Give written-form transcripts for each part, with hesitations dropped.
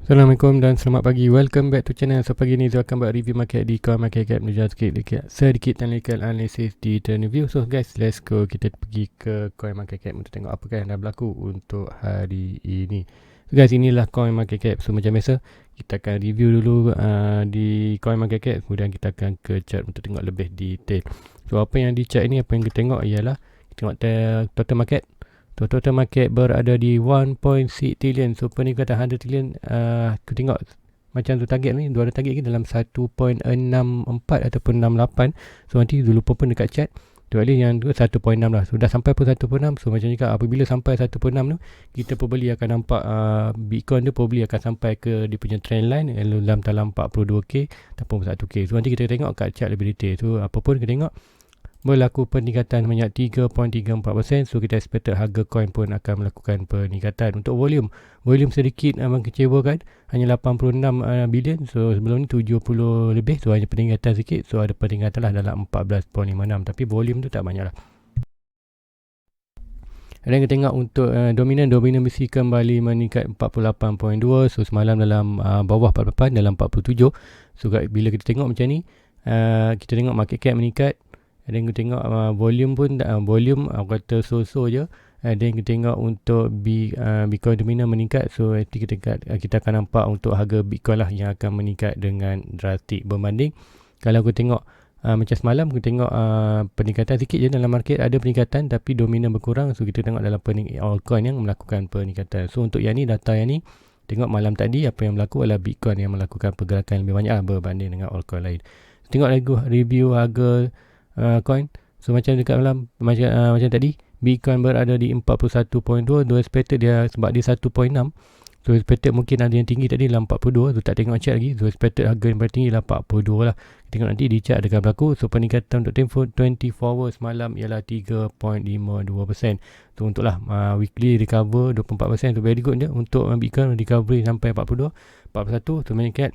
Assalamualaikum dan selamat pagi. Welcome back to channel. So pagi ni saya akan buat review market di coin market cap, menunjukkan sedikit technical analysis di trend review. So guys, let's go. Kita pergi ke coin market cap untuk tengok apakah yang dah berlaku untuk hari ini. So guys, inilah coin market cap. So macam biasa, kita akan review dulu di coin market cap, kemudian kita akan ke chart untuk tengok lebih detail. So apa yang di chart ini, apa yang kita tengok ialah kita tengok total market. Total market berada di 1.6 trillion. So peningkatan 100 trillion, aku tengok macam tu target ni, dua ada target ke dalam 1.64 ataupun 68. So nanti dulu pun dekat chat tu ada yang 1.6 lah. So dah sampai pun 1.6. So macam cakap, apabila sampai 1.6 tu, kita pembeli akan nampak Bitcoin tu pembeli akan sampai ke dia punya trend line dalam 42k ataupun 1k. So nanti kita tengok kat chart lebih detail. So apa pun kita tengok berlaku peningkatan sebanyak 3.34%. So kita expected harga coin pun akan melakukan peningkatan. Untuk volume sedikit mengecewakan, hanya 86 bilion. So sebelum ni 70 lebih. So hanya peningkatan sikit. So ada peningkatan lah dalam 14.56. Tapi volume tu tak banyak lah. Dan kita tengok untuk dominan besi kembali meningkat 48.2. So semalam dalam bawah 48, dalam 47. So bila kita tengok macam ni, kita tengok market cap meningkat. Dan kita tengok volume pun, volume kata so-so je. Dan kita tengok untuk Bitcoin dominan meningkat. So nanti kita akan nampak untuk harga Bitcoin lah yang akan meningkat dengan drastik berbanding. Kalau aku tengok macam semalam, aku tengok peningkatan sikit je dalam market. Ada peningkatan tapi dominan berkurang. So kita tengok dalam altcoin yang melakukan peningkatan. So untuk yang ni, data yang ni, tengok malam tadi apa yang berlaku adalah Bitcoin yang melakukan pergerakan lebih banyak berbanding dengan altcoin lain. Tengok lagi review harga coin. So macam dekat malam, macam tadi, Bitcoin berada di 41.2. Do expected dia sebab dia 1.6. So expected mungkin ada yang tinggi tadi dalam 42. So tak tengok chart lagi. So expected harga yang paling tinggi dalam 42 lah. Tengok nanti di chart akan berlaku. So peningkatan untuk 24 hours malam ialah 3.52%. So untuk lah weekly recover 24%. So very good je untuk Bitcoin recovery sampai 42, 41. So meningkat.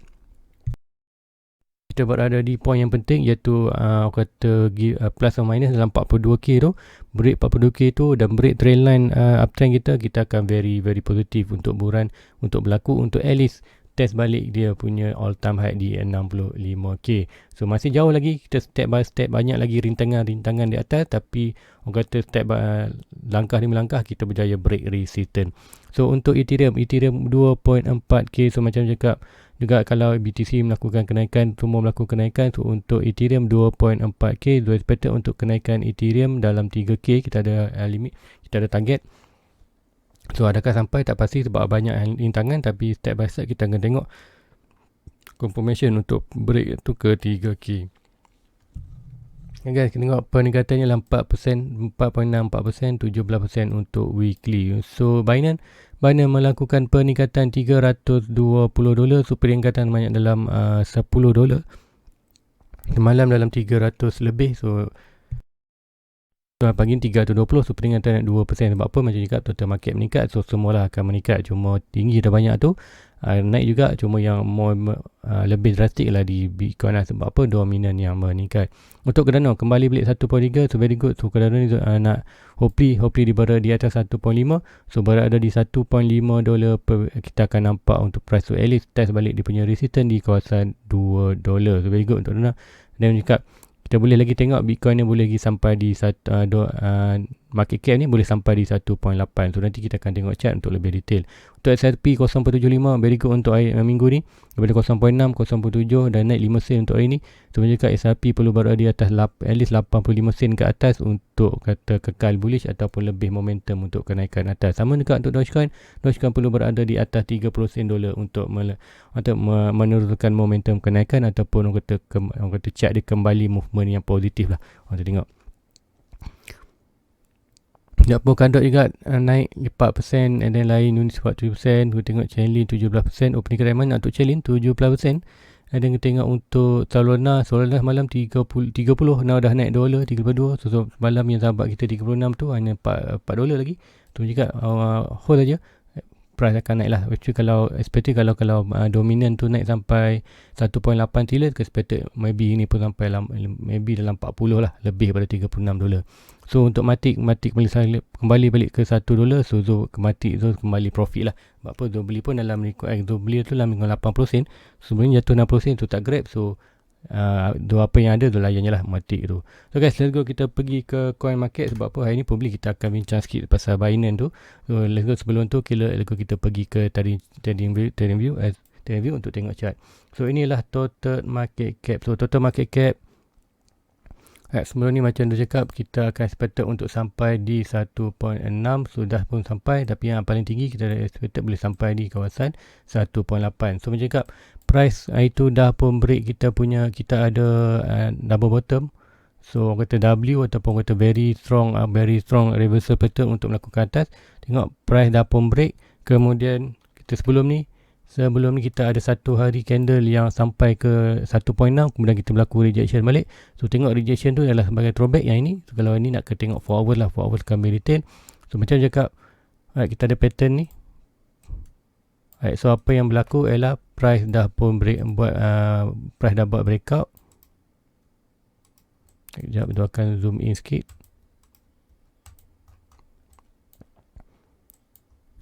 Kita berada di poin yang penting, iaitu kata plus or minus dalam 42k tu, break 42k tu dan break trend line uptrend kita akan very very positif untuk buran untuk berlaku, untuk at least test balik dia punya all time high di 65k. So masih jauh lagi, kita step by step, banyak lagi rintangan di atas, tapi orang kata step by langkah demi langkah kita berjaya break resistance. So untuk Ethereum 2.4k. So macam cakap juga, kalau BTC melakukan kenaikan, semua melakukan kenaikan. So untuk Ethereum 2.4k, so expected untuk kenaikan Ethereum dalam 3k. Kita ada limit, kita ada target. So adakah sampai, tak pasti sebab banyak rintangan, tapi step by step kita akan tengok confirmation untuk break tu ke 3k. Guys, kita tengok peningkatannya dalam 4%, 4.64%, 17% untuk weekly. So Binance melakukan peningkatan $320. So peningkatan banyak dalam $10. Semalam dalam 300 lebih. So pagi ni 320. So peningkatan 2%. Sebab apa, macam cakap, total market meningkat. So semualah akan meningkat. Cuma tinggi dah banyak tu, naik juga. Cuma yang lebih drastik lah di Bitcoin lah. Sebab apa, dominan yang meningkat. Untuk Cardano kembali balik 1.3. So very good. So Cardano ni nak hopefully dia berada di atas 1.5. So berada di $1.5 kita akan nampak untuk price. So at least test balik dia punya resistance di kawasan $2. So very good untuk Cardano. Dan cakap, kita boleh lagi tengok Bitcoin ni boleh lagi sampai di market cap ni boleh sampai di 1.8. So nanti kita akan tengok chart untuk lebih detail. Untuk S&P 0.75 very good untuk minggu ni, daripada 0.6, 0.7 dan naik 5 sen untuk hari ni. So macam cakap, S&P perlu berada di atas at least 85 sen ke atas untuk kata kekal bullish ataupun lebih momentum untuk kenaikan atas. Sama dekat untuk Dogecoin perlu berada di atas 30 sen dolar untuk meneruskan momentum kenaikan, ataupun orang kata chart dia kembali movement yang positif lah. Kita tengok Japo Kandok juga naik 4%, and then lain Uniswap 3%. Kita tengok Chainlink 17%. Opening kredit mana untuk Chainlink 17%. And then kita tengok untuk Solana semalam 30. Now dah naik $, 32. So malam yang sahabat kita 36 tu hanya $4 lagi. Tu juga hold aja. price akan naik lah. Actually kalau expected kalau dominant tu naik sampai 1.8 trilion, expected maybe ini pun sampai maybe dalam 40 lah, lebih daripada 36 dolar. So untuk Matic kembali balik ke 1 dolar, so Matic kembali profit lah. Sebab apa, Zul beli pun dalam Zul beli tu dalam 80%, sebenarnya jatuh 60% tu tak grab. So apa yang ada tu layan je lah Matic tu. So guys, let's go kita pergi ke coin market. Sebab apa, hari ni probably kita akan bincang sikit pasal Binance tu. So let's go, sebelum tu kita pergi ke trading view untuk tengok chart. So inilah total market cap. So total market cap sebelum ni macam tu cakap, kita akan expected untuk sampai di 1.6. Sudah pun sampai, tapi yang paling tinggi kita expected boleh sampai di kawasan 1.8. So macam cakap, price itu dah pun break kita ada double bottom. So orang kata W ataupun kata very strong reversal pattern untuk melakukan atas. Tengok price dah pun break. Kemudian kita sebelum ni kita ada satu hari candle yang sampai ke 1.6, kemudian kita berlaku rejection balik. So tengok rejection tu adalah sebagai throwback yang ini. So kalau ini nak ke tengok 4 hours lah, 4 hours akan retain. So macam cakap, kita ada pattern ni. So apa yang berlaku ialah price dah pun price dah buat breakout. Sekejap, kita akan zoom in sikit.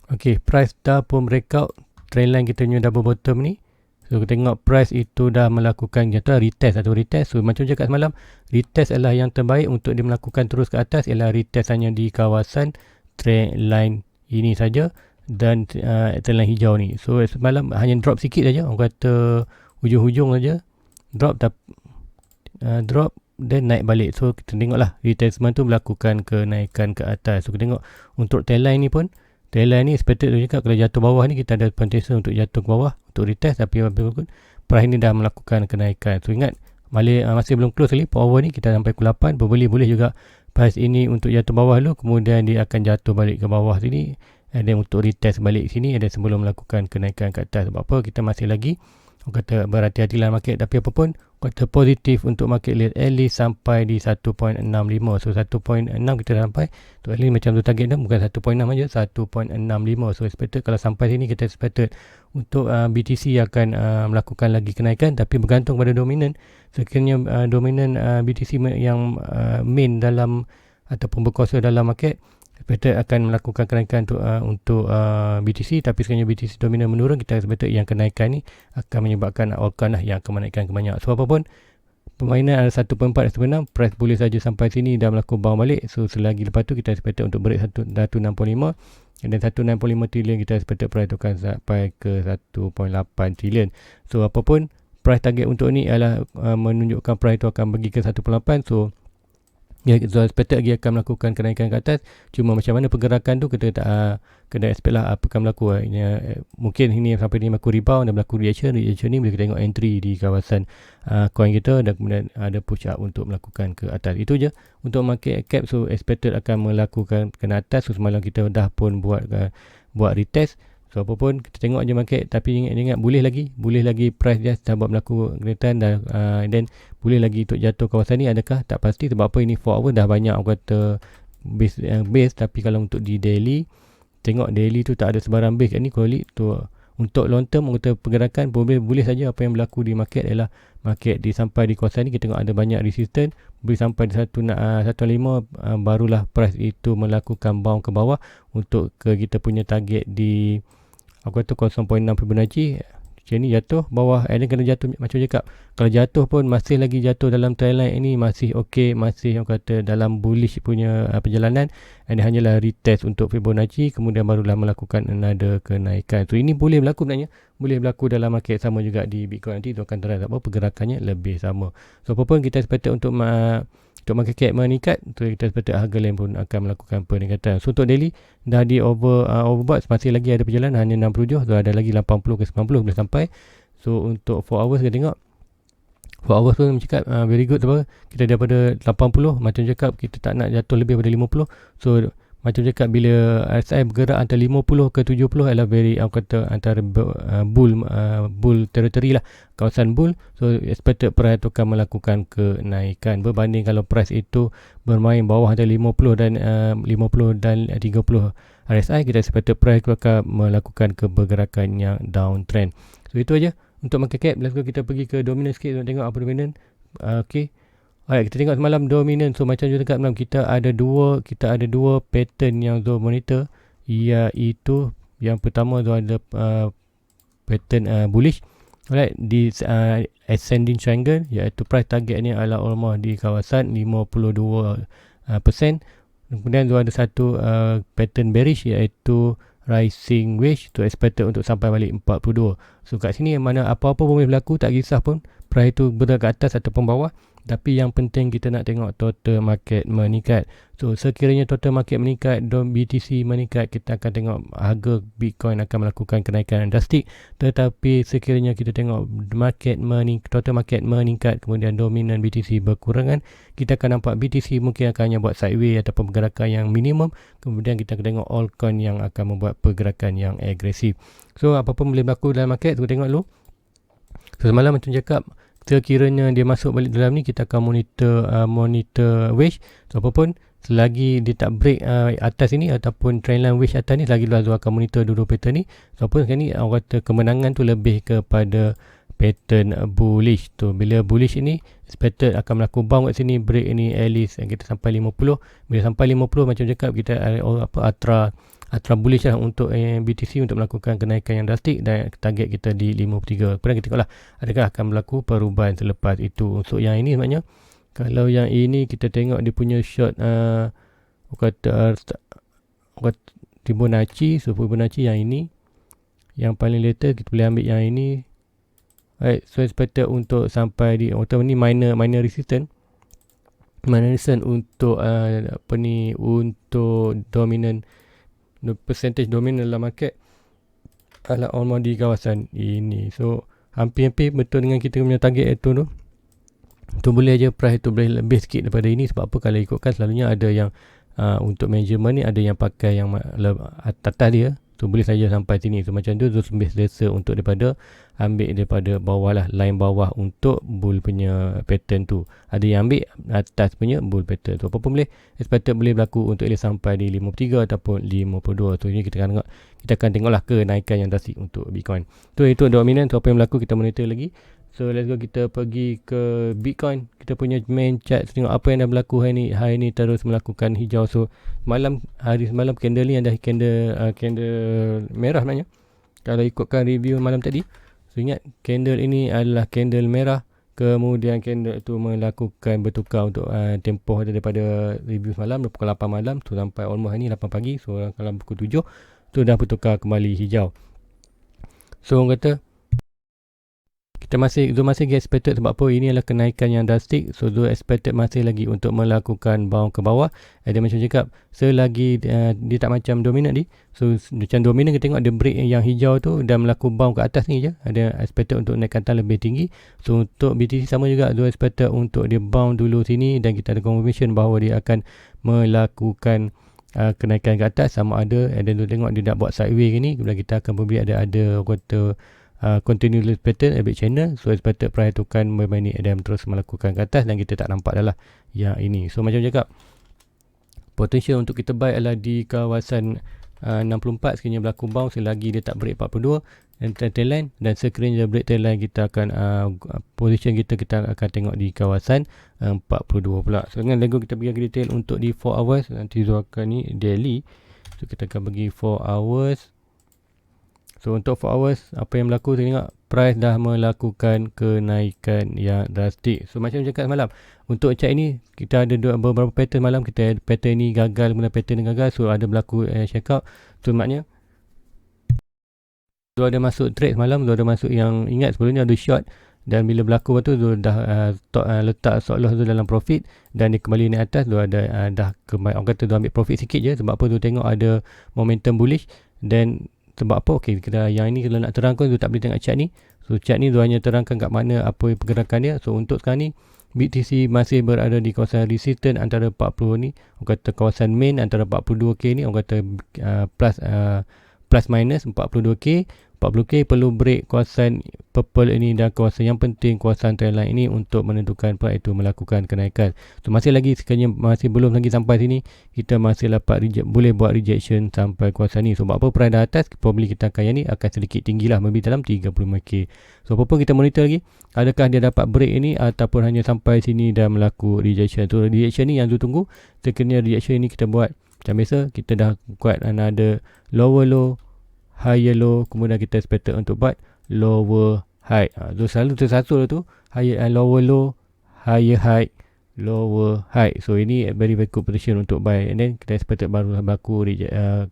Okay, price dah pun breakout trendline kita punya double bottom ni. So kita tengok price itu dah melakukan retest. So macam cakap semalam, retest adalah yang terbaik untuk dia melakukan terus ke atas, ialah retest hanya di kawasan trendline ini saja dan trendline hijau ni. So semalam hanya drop sikit saja, orang kata hujung-hujung saja drop dan naik balik. So kita tengoklah retestment tu melakukan kenaikan ke atas. So kita tengok untuk trendline ni pun, trendline ni expected tu cakap kalau jatuh bawah ni kita ada potential untuk jatuh ke bawah untuk retest, tapi price ni dah melakukan kenaikan. So ingat, masih belum close lagi per hour ni, kita sampai ke 8. Boleh juga price ini untuk jatuh bawah dulu, kemudian dia akan jatuh balik ke bawah sini, dan untuk retest balik sini ada sebelum melakukan kenaikan ke atas. Sebab apa, kita masih lagi kata berhati-hati dalam market, tapi apa pun kata positif untuk market at least sampai di 1.65. So 1.6 kita dah sampai. So at least macam tu target dah, bukan 1.6 aja, 1.65. So expected kalau sampai sini kita expected untuk BTC akan melakukan lagi kenaikan, tapi bergantung pada dominan. Sekiranya dominan BTC yang main dalam ataupun berkuasa dalam market, expected akan melakukan kenaikan untuk BTC. Tapi sekiranya BTC dominan menurun, kita expected yang kenaikan ni akan menyebabkan altcoin lah yang akan menaikkan ke banyak. So apapun, permainan ada 1.4 dan 1.6, price boleh saja sampai sini dah melakukan bounce balik. So selagi lepas tu kita expected untuk break 165, dan 165 trilion kita expected price tu akan sampai ke 1.8 trilion. So apapun, price target untuk ni adalah menunjukkan price tu akan pergi ke 1.8. So so expected lagi akan melakukan kenaikan ke atas. Cuma macam mana pergerakan tu kita tak kena expect lah apa akan berlaku. Mungkin ini sampai ni berlaku rebound dan berlaku reaction ni boleh kita tengok entry di kawasan coin kita, dan kemudian ada push up untuk melakukan ke atas. Itu je untuk market cap. So expected akan melakukan ke atas. So semalam kita dah pun buat retest. So apa pun kita tengok je market, tapi ingat boleh lagi price dia dah buat berlaku kenaikan dan boleh lagi untuk jatuh kawasan ni, adakah tak pasti. Sebab apa, ini 4 hour dah banyak orang kata base, tapi kalau untuk di daily, tengok daily tu tak ada sebarang base. Ni kuali tu untuk long term, kita pergerakan boleh saja. Apa yang berlaku di market ialah market sampai di kawasan ni, kita tengok ada banyak resistance, boleh sampai di 1.5, barulah price itu melakukan bounce ke bawah untuk kita punya target di 0.6 Fibonacci. Macam ni jatuh bawah, dan kena jatuh macam cakap, kalau jatuh pun masih lagi jatuh dalam trendline ini, masih okey, masih orang kata dalam bullish punya perjalanan, dan hanyalah retest untuk Fibonacci, kemudian barulah melakukan another kenaikan. So ini boleh berlaku sebenarnya, boleh berlaku dalam market, sama juga di Bitcoin. Nanti tu akan terang apa pergerakannya lebih sama. So apa pun kita expected untuk market cap meningkat, so kita expected harga lain pun akan melakukan peningkatan. So untuk daily dah di overbought, masih lagi ada perjalanan, hanya 67. So ada lagi 80 ke 90 boleh sampai. So untuk 4 hours kita tengok 4 hours pun cakap very good. Kita daripada 80, macam cakap kita tak nak jatuh lebih daripada 50. So macam cakap bila RSI bergerak antara 50 ke 70 adalah very kata antara bull territory lah, kawasan bull. So expected price itu akan melakukan kenaikan berbanding kalau price itu bermain bawah antara 50 dan 30 RSI, kita expected price itu akan melakukan pergerakan yang downtrend. So itu aja untuk market cap. Let's go kita pergi ke dominant sikit untuk tengok apa dominant. Okay. Alright, kita tengok semalam dominant. So macam juga malam kita ada dua pattern yang Zul monitor, iaitu yang pertama tu ada pattern bullish. Alright, di ascending triangle, iaitu price target ni adalah almost di kawasan 52%. Kemudian tu ada satu pattern bearish, iaitu rising wedge tu expected untuk sampai balik 42. So kat sini mana apa-apa pun boleh berlaku, tak kisah pun price tu berada ke atas ataupun bawah. Tapi yang penting kita nak tengok total market meningkat. So sekiranya total market meningkat, BTC meningkat, kita akan tengok harga Bitcoin akan melakukan kenaikan drastik. Tetapi sekiranya kita tengok total market meningkat, kemudian dominan BTC berkurangan, kita akan nampak BTC mungkin akan hanya buat sideways ataupun pergerakan yang minimum. Kemudian kita akan tengok altcoin yang akan membuat pergerakan yang agresif. So apa-apa boleh berlaku dalam market, kita tengok dulu. So semalam macam cakap, sekiranya dia masuk balik dalam ni, kita akan monitor wedge. So apapun, selagi dia tak break atas ini ataupun trendline wedge atas ni, selagi Zul akan monitor dulu pattern ni. So apa sekarang ni orang kata kemenangan tu lebih kepada pattern bullish tu. Bila bullish ini expected akan melakukan bounce kat sini, break ini at least kita sampai 50. Bila sampai 50 macam cakap, kita Atra bullish lah untuk BTC untuk melakukan kenaikan yang drastik, dan target kita di 53. Kemudian kita tengoklah adakah akan berlaku perubahan selepas itu. Untuk yang ini sebenarnya, kalau yang ini kita tengok dia punya short Fibonacci. So Fibonacci yang ini yang paling latest, kita boleh ambil yang ini. Right, so expected untuk sampai di ni minor resistance. Minor resistance untuk untuk dominant, percentage dominant dalam market adalah almost di kawasan ini. So hampir-hampir betul dengan kita punya target itu tu. Tu boleh aja price tu boleh lebih sikit daripada ini. Sebab apa, kalau ikutkan selalunya ada yang untuk measurement ni ada yang pakai yang atas dia. So boleh saja sampai sini. So macam tu lebih selesa untuk ambil daripada bawah lah, line bawah untuk bull punya pattern tu. Ada yang ambil atas punya bull pattern. So apa pun boleh, expected boleh berlaku untuk sampai di 53 ataupun 52. So ini kita akan tengoklah kenaikan yang drastik untuk Bitcoin. So itu dominant. So apa yang berlaku kita monitor lagi. So let's go kita pergi ke Bitcoin. Kita punya main chart, tengok apa yang dah berlaku hari ni terus melakukan hijau. So hari semalam candle ni ada candle merah sebenarnya, kalau ikutkan review malam tadi. So ingat, candle ini adalah candle merah. Kemudian candle itu melakukan bertukar untuk tempoh daripada review semalam pukul 8 malam tu sampai almost ni 8 pagi. So kalau pukul 7 tu dah bertukar kembali hijau. So orang kata Zul masih expected. Sebab apa, ini adalah kenaikan yang drastik. So Zul expected masih lagi untuk melakukan bounce ke bawah. Dia macam cakap, selagi dia tak macam dominant ni. So macam dominant kita tengok ada break yang hijau tu dan melakukan bounce ke atas ni je, ada expected untuk naik kata lebih tinggi. So untuk BTC sama juga, Zul expected untuk dia bounce dulu sini, dan kita ada confirmation bahawa dia akan melakukan kenaikan ke atas sama ada. Dan Zul tengok dia nak buat sideways ni, kemudian kita akan memberi ada kata continuous pattern abit channel. So expected price tu kan bermain ni dan terus melakukan ke atas, dan kita tak nampak dah lah yang ini. So macam cakap, potential untuk kita buy adalah di kawasan 64. Sekiranya berlaku bounce selagi dia tak break 42 dan trendline, dan sekiranya break trendline, kita akan position kita akan tengok di kawasan 42 pula. So dengan lego kita pergi ke detail untuk di 4 hours. Nanti Zul akan ni daily. So kita akan pergi 4 hours. So untuk 4 hours, apa yang berlaku, saya tengok price dah melakukan kenaikan yang drastik. So macam cakap semalam, untuk chart ini kita ada beberapa pattern malam. Kita ada pattern ni gagal, kemudian pattern ni gagal. So ada berlaku check out. So maknanya tu ada masuk trade semalam, tu ada masuk yang ingat sebelumnya ada short, dan bila berlaku tu dah letak stop loss tu dalam profit, dan dia kembali naik atas. Tu ada dah kembali, orang kata tu ambil profit sikit je. Sebab apa, tu tengok ada momentum bullish. Dan sebab apa, okey, kita yang ini kalau nak terangkan tu tak boleh tengok chart ni. So chart ni Zul hanya terangkan kat mana apa pergerakan dia. So untuk sekarang ni BTC masih berada di kawasan resistance antara 40 ni, orang kata kawasan main antara 42k ni, orang kata plus minus 42k. 40k perlu break kawasan purple ini dan kawasan yang penting kawasan trendline ini untuk menentukan price itu melakukan kenaikan. So masih lagi sekiranya masih belum lagi sampai sini, kita masih dapat boleh buat rejection sampai kawasan ni. So apa price dah atas, probably kita akan yang ni akan sedikit tinggi lah, lebih dalam 35k. So apa kita monitor lagi, adakah dia dapat break ini ataupun hanya sampai sini dan melakukan rejection. So rejection ni yang tu tunggu. Sekiranya rejection ini kita buat macam biasa, kita dah buat ada lower low, higher low, kemudian kita expected untuk buat lower high. So selalu tersasul tu lower low, higher high, lower high. So ini very very good position untuk buy, and then kita expected baru berlaku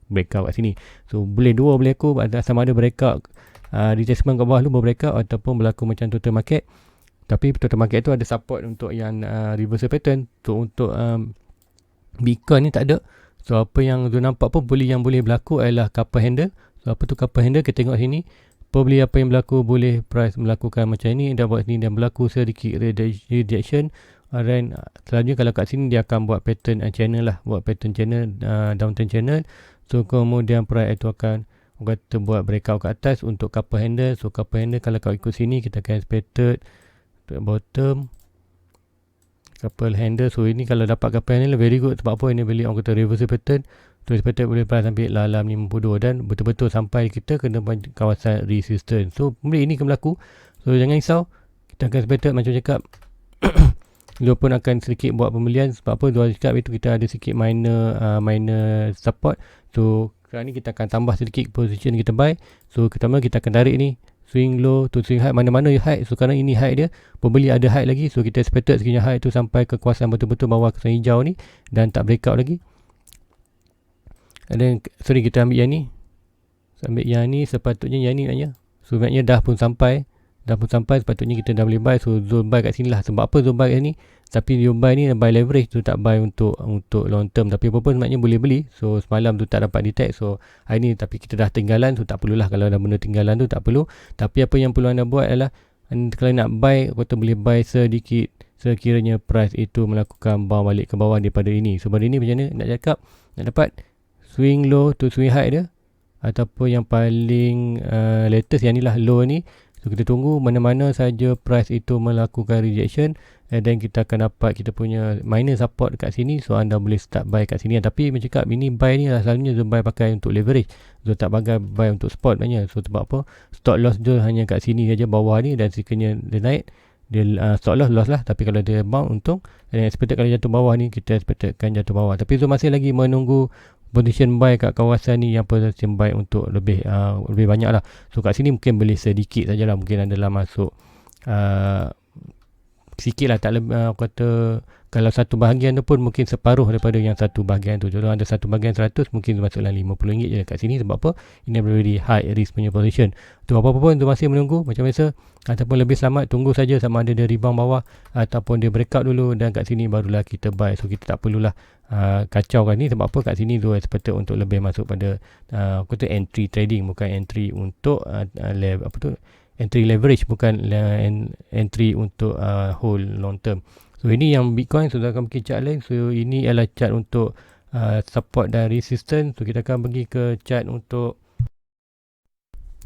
breakout kat sini. So boleh dua boleh aku sama ada breakout retracement kat bawah lu breakout ataupun berlaku macam total market. Tapi total market tu ada support untuk yang reversal pattern. So untuk Bitcoin ni tak ada. So apa yang tu nampak pun yang boleh berlaku adalah couple handle. So apa tu couple handle, kita tengok sini probably apa yang berlaku, boleh price melakukan macam ni dan buat sini dan berlaku sedikit rejection. Dan selanjutnya kalau kat sini dia akan buat pattern channel lah, buat pattern channel, downtrend channel. So kemudian price itu akan kata buat breakout ke atas untuk couple handle. So couple handle kalau kau ikut sini, kita akan expected bottom couple handle. So ini kalau dapat couple handle very good. Sebab apa? Ini beli orang kata reversal pattern. So expected boleh price sampai dalam 52 dan betul-betul sampai kita kena kawasan resistance. So ini akan berlaku. So jangan risau, kita akan expected macam cakap dia pun akan sedikit buat pembelian. Sebab apa? Dua cakap itu kita ada sikit minor support. So sekarang ni kita akan tambah sedikit position kita buy. So pertama kita akan tarik ni swing low to swing high, mana-mana high. So sekarang ini high dia, pembeli ada high lagi. So kita expected sekiranya high tu sampai ke kawasan betul-betul bawah kawasan hijau ni dan tak breakout lagi. Dan sorry, kita ambil yang ni. Ambil yang ni, sepatutnya yang ni maknanya. So maknanya dah pun sampai, sepatutnya kita dah boleh buy. So zone buy kat sini lah. Sebab apa zone buy kat sini? Tapi zone buy ni buy leverage tu, tak buy untuk long term. Tapi apa pun maknanya boleh beli. So semalam tu tak dapat detect. So hari ni tapi kita dah tinggalan. So tak perlulah, kalau dah benda tinggalan tu tak perlu. Tapi apa yang perlu anda buat adalah kalau nak buy, kata boleh buy sedikit sekiranya price itu melakukan bounce balik ke bawah daripada ini. So pada ini macam mana nak cakap, nak dapat swing low to swing high dia, ataupun yang paling latest yang ni lah, low ni. So kita tunggu mana-mana saja price itu melakukan rejection, and then kita akan dapat kita punya minor support dekat sini. So anda boleh start buy kat sini. Tapi macam cakap, ini buy ni lah selalunya Zul buy pakai untuk leverage. Zul tak pakai buy untuk spot banyak. So sebab apa? Stop loss Zul hanya kat sini saja, bawah ni, dan sekiranya dia naik, dia stop loss lah. Tapi kalau dia bounce, untung. Dan expected kalau jatuh bawah ni, kita expectedkan jatuh bawah. Tapi Zul masih lagi menunggu position buy kat kawasan ni, yang position buy untuk lebih banyak lah. So kat sini mungkin boleh sedikit sajalah, mungkin adalah masuk sikit lah, tak lebih kata kalau satu bahagian tu pun mungkin separuh daripada yang satu bahagian tu. Contoh ada satu bahagian 100, mungkin masuklah RM50 je kat sini. Sebab apa? Ini very high risk punya position. Tu apa-apa pun tu masih menunggu macam biasa, ataupun lebih selamat tunggu saja sama ada dia rebound bawah ataupun dia breakout dulu, dan kat sini barulah kita buy. So kita tak perlulah kacau kan ni. Sebab apa? Kat sini tu expected untuk lebih masuk pada kata entry trading, bukan entry untuk entry leverage, bukan entry untuk hold long term. So ini yang Bitcoin. So kita akan pergi chart lain. So ini adalah chart untuk support dan resistance. So kita akan pergi ke chart untuk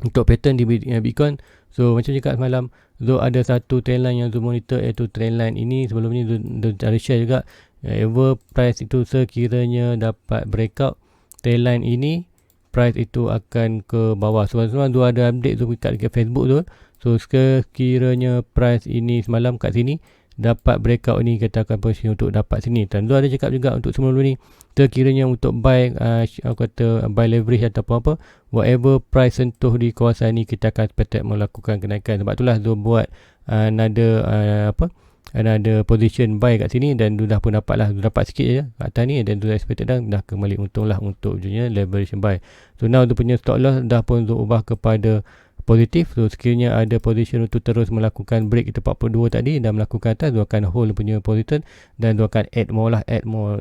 pattern di Bitcoin. So macam cakap semalam, Zul ada satu trendline yang Zul monitor, iaitu trendline ini. Sebelum ni Zul ada share juga, ever price itu sekiranya dapat breakout trendline ini, price itu akan ke bawah. So semalam Zul ada update Zul kat Facebook tu. So sekiranya price ini semalam kat sini dapat breakout ni, kita akan posisi untuk dapat sini. Dan Zul ada cakap juga untuk sebelum ni, sekiranya untuk buy kata buy leverage ataupun apa, whatever price sentuh di kawasan ni, kita akan expect melakukan kenaikan. Sebab itulah Zul buat ada position buy kat sini, dan dah pun dapat lah, dapat sikit je kat atas ni, dan Zul expected dah kembali untung lah untuk ujungnya leverage buy. So now Zul punya stop loss dah pun Zul ubah kepada positif. So sekiranya ada position untuk terus melakukan break kita 42 tadi dan melakukan atas, Zul akan hold punya position, dan Zul akan add more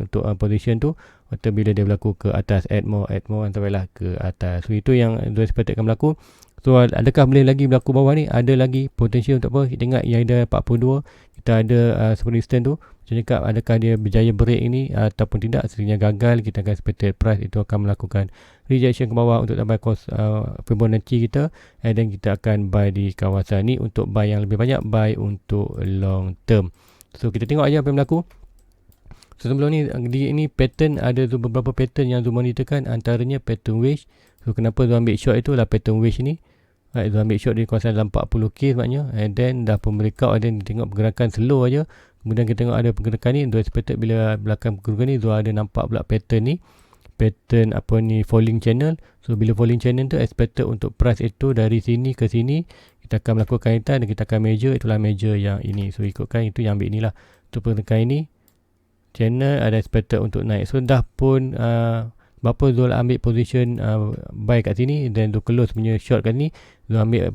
untuk position tu. Atau bila dia berlaku ke atas, add more sampailah ke atas. So itu yang Zul expected akan berlaku. So adakah boleh lagi berlaku bawah ni? Ada lagi potensial untuk apa? Kita tengok yang ada 42, kita ada seperti resistance tu. Macam cakap, adakah dia berjaya break ini ataupun tidak? Sekiranya gagal, kita akan expected price itu akan melakukan rejection ke bawah untuk tambah cost Fibonacci kita, and then kita akan buy di kawasan ni untuk buy yang lebih banyak, buy untuk long term. So kita tengok aja apa yang berlaku. So sebelum ni di ini pattern, ada tu beberapa pattern yang Zoom monitorkan, antaranya pattern wedge. So kenapa Zoom ambil short itu lah pattern wedge ni. Right, Zoom ambil short di kawasan dalam 40k sebenarnya, and then dah pun breakout, and then tengok pergerakan slow aja. Kemudian kita tengok ada pergerakan ni, Zoom expected bila belakang pergerakan ni Zoom ada nampak pula pattern ni, pattern apa ni, falling channel. So bila falling channel tu expected untuk price itu dari sini ke sini kita akan melakukan kaitan dan kita akan measure, itulah measure yang ini. So ikutkan itu yang ambil inilah untuk pergerakan ini, channel ada expected untuk naik. So dah pun berapa Zul ambil position buy kat sini, dan Zul close punya short kat sini. Zul ambil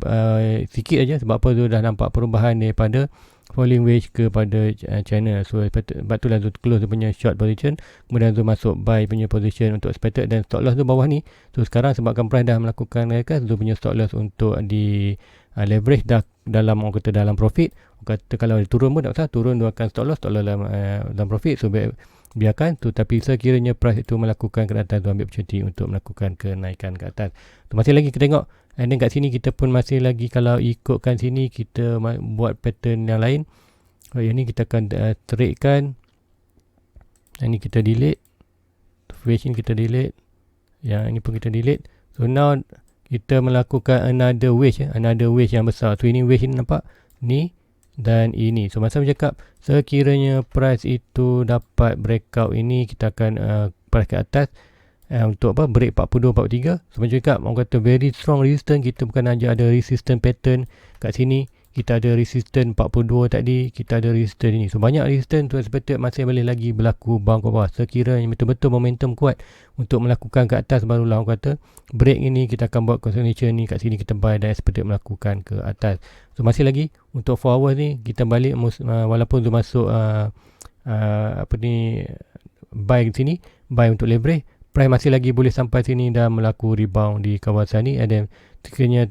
sikit aja, sebab apa Zul dah nampak perubahan daripada falling wedge kepada channel. So sebab tu lah Zul close dia punya short position, kemudian Zul masuk buy punya position untuk expected, dan stop loss tu bawah ni. So sekarang sebabkan price dah melakukan naikkan, Zul punya stop loss untuk di leverage dah dalam, orang kata dalam profit. Orang kata kalau dia turun pun tak usah, turun dia akan stop loss dalam profit. So biarkan tu, tapi sekiranya price itu melakukan ke atas, tu ambil opportunity untuk melakukan kenaikan ke atas. Tu masih lagi kita tengok, and then kat sini kita pun masih lagi, kalau ikutkan sini kita buat pattern yang lain. Yang ni kita akan tradekan, yang ni kita delete, face ni kita delete, yang ini pun kita delete. So now kita melakukan another wedge yang besar. So ini wedge ni nampak ni dan ini. So masa bercakap, sekiranya price itu dapat breakout ini, kita akan price ke atas untuk apa, break 42, 43. So macam cakap, orang kata very strong resistance. Kita bukan hanya ada resistance pattern kat sini, kita ada resistance 42 tadi, kita ada resistance ini. So banyak resistance tu expected masih boleh lagi berlaku bounce ke bawah. Sekiranya betul-betul momentum kuat untuk melakukan ke atas, barulah orang kata break ini kita akan buat consolidation ni kat sini, kita buy dan expected melakukan ke atas. So masih lagi untuk 4 hours ni kita balik, walaupun tu masuk apa ni, buy di sini, buy untuk leverage, price masih lagi boleh sampai sini dan melaku rebound di kawasan ni. And then sekiranya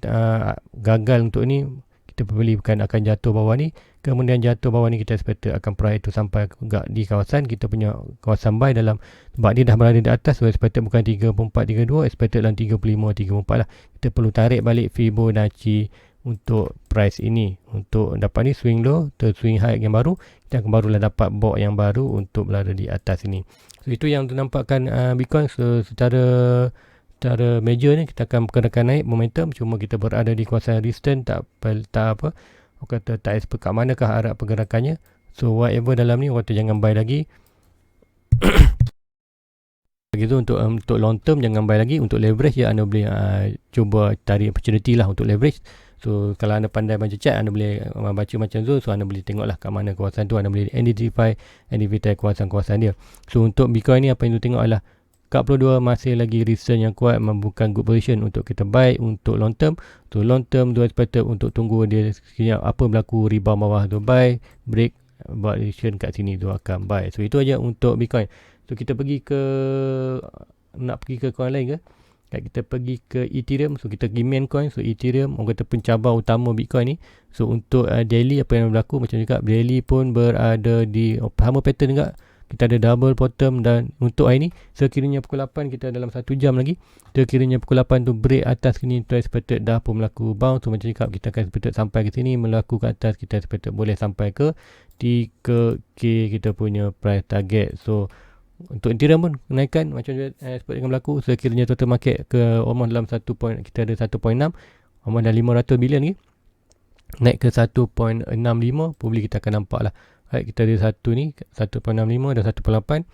gagal untuk ni, kita beli bukan akan jatuh bawah ni, kemudian jatuh bawah ni kita expect akan price itu sampai agak di kawasan kita punya kawasan buy dalam, sebab dia dah berada di atas. So expected bukan 3432, expected dalam 35-34 lah. Kita perlu tarik balik Fibonacci untuk price ini, untuk dapat ni swing low ter swing high yang baru, kita akan barulah dapat box yang baru untuk berada di atas ini. So itu yang ternampakkan Bitcoin. So secara major ni kita akan perkirakan naik momentum, cuma kita berada di kawasan resistance, tak apa, orang kata tak expert kat manakah arah pergerakannya. So whatever dalam ni, orang kata jangan buy lagi. Begitu untuk long term jangan buy lagi. Untuk leverage ya, anda boleh cuba tarik opportunity lah untuk leverage. So kalau anda pandai baca chart, anda boleh baca macam tu. So anda boleh tengoklah kat mana kawasan tu, anda boleh identify kawasan-kawasan dia. So untuk Bitcoin ni, apa yang tu tengok adalah 42 masih lagi resistance yang kuat, membuka good position untuk kita buy untuk long term. So long term tu expected untuk tunggu dia sekejap apa berlaku rebound bawah tu buy, break, buat decision kat sini tu akan buy. So itu aja untuk Bitcoin. So kita pergi ke, nak pergi ke coin lain ke? Kita pergi ke Ethereum. So kita pergi main coin. So Ethereum, orang kata pencabar utama Bitcoin ni. So untuk daily, apa yang berlaku, macam juga daily pun berada di sama pattern juga. Kita ada double bottom, dan untuk hari ni sekiranya pukul 8, kita dalam 1 jam lagi, sekiranya pukul 8 tu break atas sini, tu expected dah pun melaku bounce. So macam cakap, kita akan expected sampai ke sini, melaku ke atas, kita expected boleh sampai ke 3K kita punya price target. So untuk Ethereum pun kenaikan macam expect akan berlaku. Sekiranya total market ke almost dalam 1 point, kita ada 1.6, almost dah 500 bilion lagi, naik ke 1.65, probably kita akan nampak lah. Right, kita ada satu ni 1.65 dan 1.8.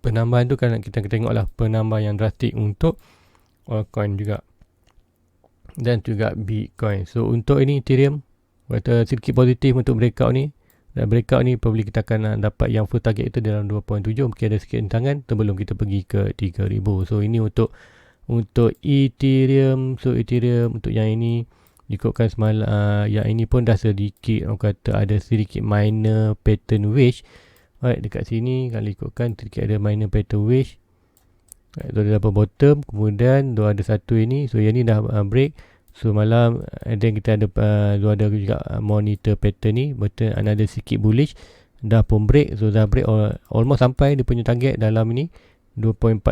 Penambahan tu kan kita tengok lah penambahan yang drastik untuk altcoin juga, dan juga Bitcoin. So untuk ini Ethereum kata sedikit positif untuk breakout ni, dan breakout ni probably kita akan dapat yang full target itu dalam 2.7. Mungkin ada sikit rintangan sebelum kita pergi ke 3000. So ini untuk Ethereum. So Ethereum untuk yang ini ikutkan semalam, yang ini pun dah sedikit, orang kata ada sedikit minor pattern wedge. Right, dekat sini kalau ikutkan sedikit ada minor pattern wedge. Right, so ada double bottom, kemudian ada satu ini. So yang ni dah break, So malam dan kita ada ada juga monitor pattern ni, betul ada sikit bullish, dah pun break. So dah break almost sampai dia punya target dalam ni 2.49.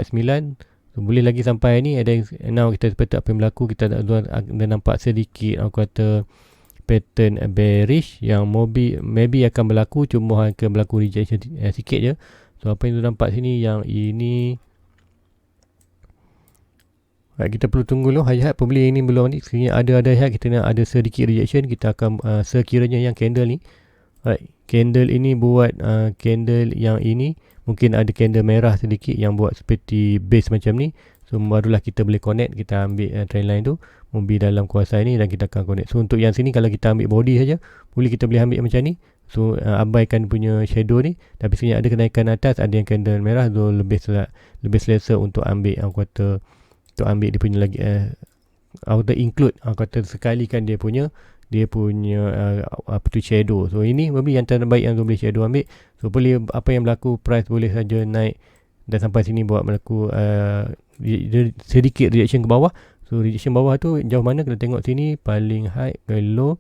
So boleh lagi sampai ni. Ada now kita seperti apa yang berlaku, kita dah nampak sedikit aku kata pattern bearish yang maybe akan berlaku, cuma akan berlaku rejection sikit je. So apa yang tu nampak sini, yang ini kita perlu tunggu dulu. High pembeli ini belum ni. Sekiranya ada high, kita nak ada sedikit rejection, kita akan sekiranya yang candle ni, candle ini buat candle yang ini, mungkin ada candle merah sedikit yang buat seperti base macam ni. So barulah kita boleh connect, kita ambil trendline tu mobil dalam kuasa ini dan kita akan connect. So untuk yang sini, kalau kita ambil body saja, boleh kita boleh ambil macam ni. So abaikan punya shadow ni. Tapi sebenarnya ada kenaikan atas, ada yang candle merah, so lebih selesa untuk ambil aku kata, untuk ambil dia punya lagi auto include, aku kata sekalikan dia punya apa tu shadow. So ini maybe yang terbaik yang boleh shadow ambil. So boleh apa yang berlaku, price boleh saja naik dan sampai sini buat berlaku sedikit reaction ke bawah. So rejection bawah tu jauh mana, kita tengok sini paling high ke low.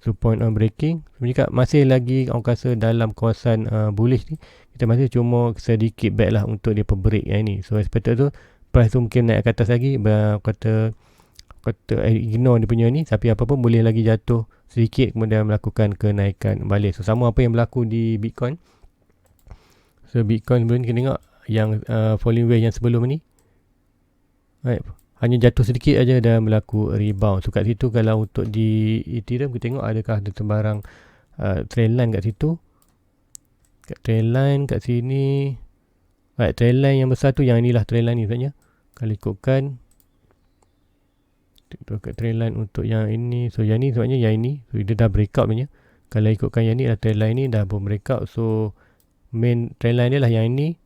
So point on breaking, sebenarnya masih lagi orang rasa dalam kawasan bullish ni. Kita masih cuma sedikit back lah untuk dia break yang ni. So expected tu price tu mungkin naik ke atas lagi, kata ignore dia punya ni, tapi apa pun boleh lagi jatuh sedikit kemudian melakukan kenaikan balik. So sama apa yang berlaku di Bitcoin. So Bitcoin sebelum ni kita tengok yang falling wave yang sebelum ni, hanya jatuh sedikit aja dan berlaku rebound. So kat situ kalau untuk di Ethereum, kita tengok adakah ada sebarang trendline kat situ. Kat trendline kat sini, trendline yang besar tu, yang inilah trendline ni sebenarnya. Kalau ikutkan kat trendline untuk yang ini, so yang ni sebenarnya yang ini, so dia dah breakout sebenarnya. Kalau ikutkan yang ni lah, trendline ni dah pun breakout. So main trendline dia lah yang ini.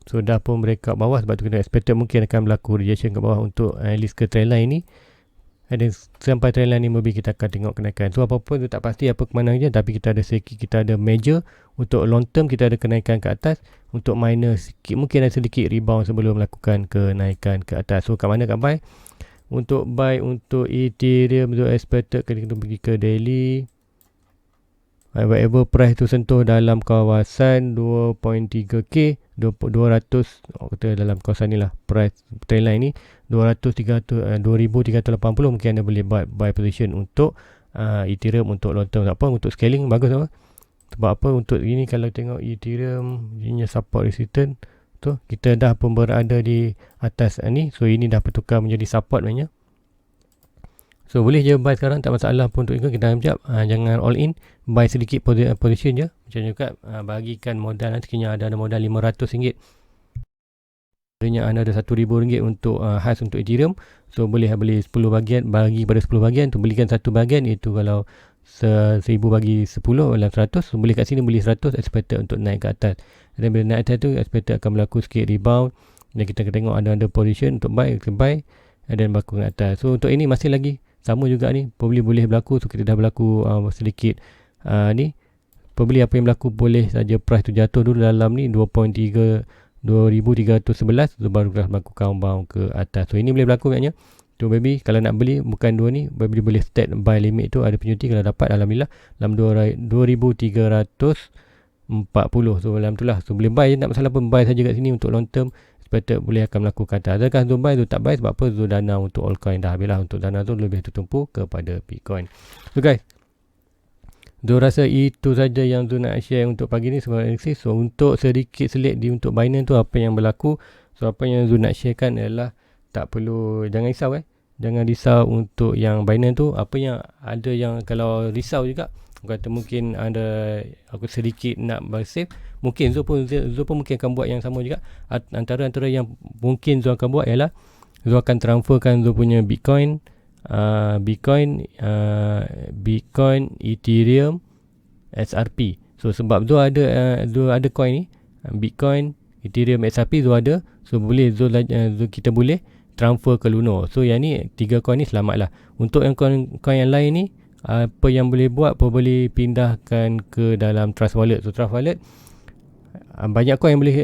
So dah pun breakout bawah, sebab tu kita expected mungkin akan berlaku rejection ke bawah untuk at least ke trendline ni. Dan sampai trendline ni maybe kita akan tengok kenaikan. So apa-apa tu tak pasti apa ke mana je, tapi kita ada major untuk long term, kita ada kenaikan ke atas. Untuk minor sikit, mungkin ada sedikit rebound sebelum melakukan kenaikan ke atas. So kat mana kat buy? Untuk buy untuk Ethereum tu expected kita pergi ke daily. Whatever price tu sentuh dalam kawasan 2.3k, 200, kata dalam kawasan ni lah price trendline ni 2380, mungkin anda boleh buy position untuk Ethereum untuk long term. Tak apa, untuk scaling bagus apa. Sebab apa, untuk ini kalau tengok Ethereum punya support resistance tu, kita dah pun berada di atas ni. So ini dah bertukar menjadi support sebenarnya. So boleh je buy sekarang, tak masalah pun untuk ikut. Kita sekejap, jangan all in, buy sedikit position je. Macam juga bagikan modal, sekiranya ada modal RM500, sebenarnya anda ada RM1,000 untuk hash untuk Ethereum. So boleh beli 10 bahagian, bagi pada 10 bahagian tu, belikan satu bahagian, itu kalau 1000 bagi 10 dalam 100. So boleh kat sini beli 100, expected untuk naik ke atas. Dan bila naik atas tu, expected akan berlaku sikit rebound, dan kita akan tengok ada position untuk buy, kita buy dan berlaku ke atas. So untuk ini masih lagi sama juga ni, probably boleh berlaku. So kita dah berlaku sedikit ni, probably apa yang berlaku, boleh saja price tu jatuh dulu dalam ni 2311, so baru dah berlaku countdown ke atas. So ini boleh berlaku katnya. Tu baby, kalau nak beli bukan dua ni, baby boleh start buy limit tu, ada penyunti kalau dapat, alhamdulillah dalam 2340. So dalam tu lah, so boleh buy je, tak masalah pun, buy saja kat sini untuk long term. Sepatutnya boleh akan melakukan atas. Adakah tu buy tu tak buy, sebab apa, tu dana untuk altcoin dah habis lah. Untuk dana tu lebih tertumpu kepada Bitcoin. So guys, Zul rasa itu saja yang Zul nak share untuk pagi ni sebagai analisis. So untuk sedikit selit di untuk Binance tu apa yang berlaku. So apa yang Zul nak sharekan adalah, tak perlu, jangan risau jangan risau untuk yang Binance tu. Apa yang ada, yang kalau risau juga, kata mungkin ada aku sedikit nak bersave, mungkin Zul pun mungkin akan buat yang sama juga. Antara yang mungkin Zul akan buat ialah Zul akan transferkan Zul punya Bitcoin, Ethereum, XRP. So sebab Zul ada coin ni, Bitcoin, Ethereum, XRP Zul ada. So boleh Zul kita boleh transfer ke Luno. So yang ni 3 coin ni selamat lah. Untuk yang coin yang lain ni, apa yang boleh buat, boleh pindahkan ke dalam Trust Wallet. So Trust Wallet banyak coin yang boleh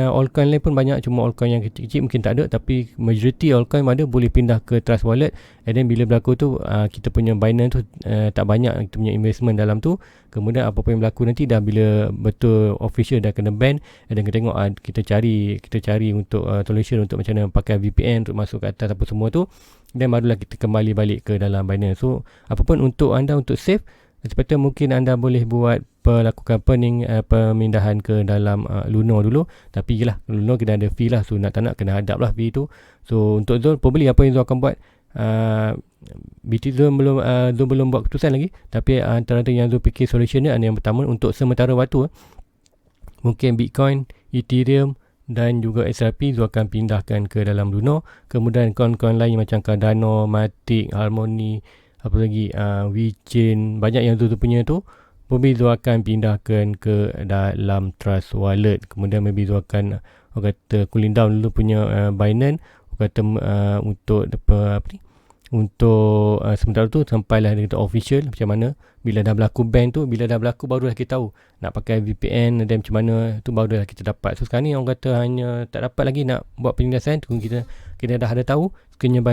altcoin lain pun banyak, cuma altcoin yang kecil-kecil mungkin tak ada, tapi majority altcoin ada boleh pindah ke Trust Wallet. And then bila berlaku tu kita punya Binance tu tak banyak kita punya investment dalam tu, kemudian apa yang berlaku nanti dah bila betul official dah kena ban, dan kita tengok kita cari untuk solution untuk macam mana pakai VPN untuk masuk ke atas apa semua tu, dan barulah kita kembali balik ke dalam Binance. So apapun untuk anda untuk save, seperti mungkin anda boleh buat lakukan pemindahan ke dalam Luno dulu. Tapi yelah, Luno kena ada fee lah, so nak tak nak kena hadap lah fee tu. So untuk Zul probably apa yang Zul akan buat, BT Zul belum buat keputusan lagi, tapi antara yang Zul fikir solution ni ada yang pertama untuk sementara waktu mungkin Bitcoin, Ethereum dan juga XRP Zul akan pindahkan ke dalam Luno. Kemudian coin-coin lain macam Cardano, Matic, Harmony, apa lagi, WeChain, banyak yang Zul punya tu, maybe Zul akan pindahkan ke dalam Trust Wallet. Kemudian maybe Zul akan kata cooling down dulu punya Binance, kata untuk untuk sementara tu sampailah dia kata official macam mana. Bila dah berlaku ban tu, bila dah berlaku barulah kita tahu nak pakai VPN dan macam mana tu, barulah kita dapat. So sekarang ni orang kata hanya tak dapat lagi nak buat penindasan tu, kita dah ada tahu sekiranya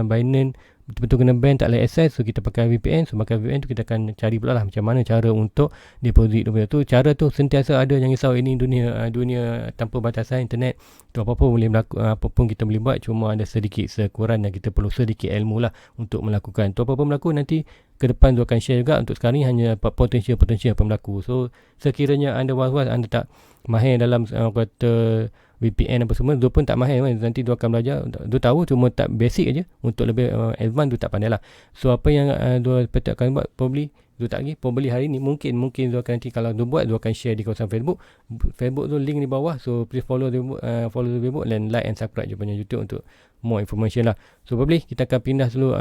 Binance betul-betul kena ban, tak boleh access, so kita pakai VPN. So pakai VPN tu kita akan cari pula lah macam mana cara untuk deposit tu. Cara tu sentiasa ada, jangan risau, ini dunia tanpa batasan internet tu, apa-apa boleh berlaku, apa-apa kita boleh buat, cuma ada sedikit sekurang dan kita perlu sedikit ilmu lah untuk melakukan tu. Apa-apa berlaku nanti ke depan tu akan share juga. Untuk sekarang ni hanya potensial apa berlaku. So sekiranya anda was-was, anda tak mahir dalam kata VPN apa semua, Zul pun tak mahir kan. Nanti Zul akan belajar, Zul tahu cuma tak basic aja. Untuk lebih advance Zul tak pandai lah. So apa yang Zul akan buat, probably Zul tak lagi, probably hari ni mungkin Zul akan nanti, kalau Zul buat, Zul akan share di kawasan Facebook Zul, link di bawah. So please follow Facebook dan like and subscribe je punya YouTube untuk more information lah. So probably kita akan pindah dulu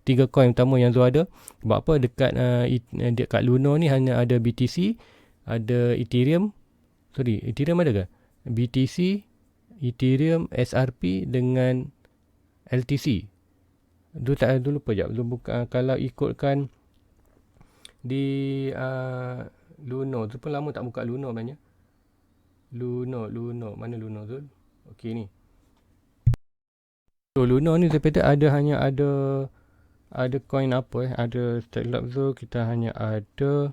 3 coin utama yang Zul ada. Sebab apa, dekat Luno ni hanya ada BTC, ada Ethereum ada ke? BTC, Ethereum, SRP dengan LTC. Dulu lupa jap. Kalau ikutkan di Luno, tu pun lama tak buka Luno banyak. Luno, mana Luno tu? Okey ni. So Luno ni seperti hanya ada coin apa ada Stack Zul, kita hanya ada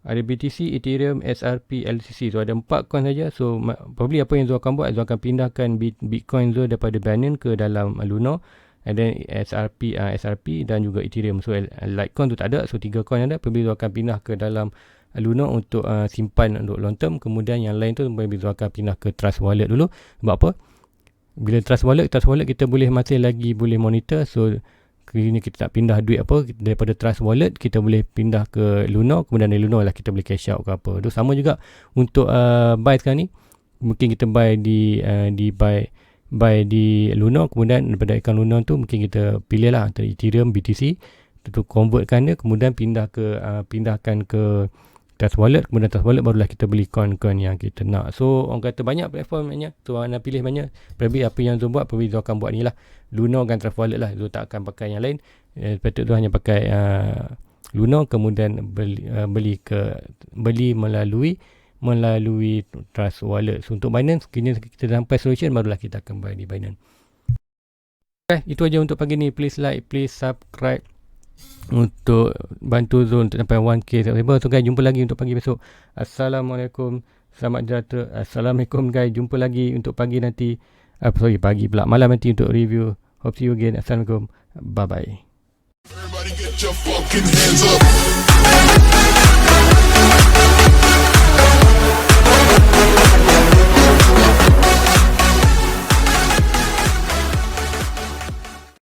BTC, Ethereum, SRP, LTC. So ada 4 coin saja. So probably apa yang Zul akan buat, Zul akan pindahkan Bitcoin Zul daripada Binance ke dalam Luno, and then SRP dan juga Ethereum. So Litecoin tu tak ada, so 3 coin ada. Probably Zul akan pindah ke dalam Luno untuk simpan untuk long term. Kemudian yang lain tu probably Zul akan pindah ke Trust Wallet dulu. Sebab apa, bila Trust Wallet kita masih lagi boleh monitor. So ini kita nak pindah duit apa daripada Trust Wallet, kita boleh pindah ke Luno, kemudian dari Luno lah kita boleh cash out ke apa. Itu sama juga untuk buy sekarang ni. Mungkin kita buy di Luno, kemudian daripada akaun Luno tu mungkin kita pilih lah antara Ethereum, BTC, tu convertkan dia, kemudian pindahkan ke Trust Wallet. Kemudian Trust Wallet barulah kita beli coin-coin yang kita nak. So orang kata banyak platformnya, so anda pilih banyak. Probably apa yang Zul buat, probably Zul akan buat ni lah, Luno dan Trust Wallet lah. Zul tak akan pakai yang lain. Sepatutnya Zul hanya pakai Luno, kemudian beli melalui Trust Wallet. So untuk Binance, kini kita sampai solution, barulah kita akan buy di Binance. Okay, itu aja untuk pagi ni. Please like, please subscribe untuk bantu Zul untuk sampai 1k subscriber. So guys, jumpa lagi untuk pagi besok. Assalamualaikum, selamat sejahtera. Assalamualaikum guys, jumpa lagi untuk pagi nanti. Pagi pula, malam nanti untuk review. Hope see you again. Assalamualaikum, bye bye. Everybody get your fucking hands up.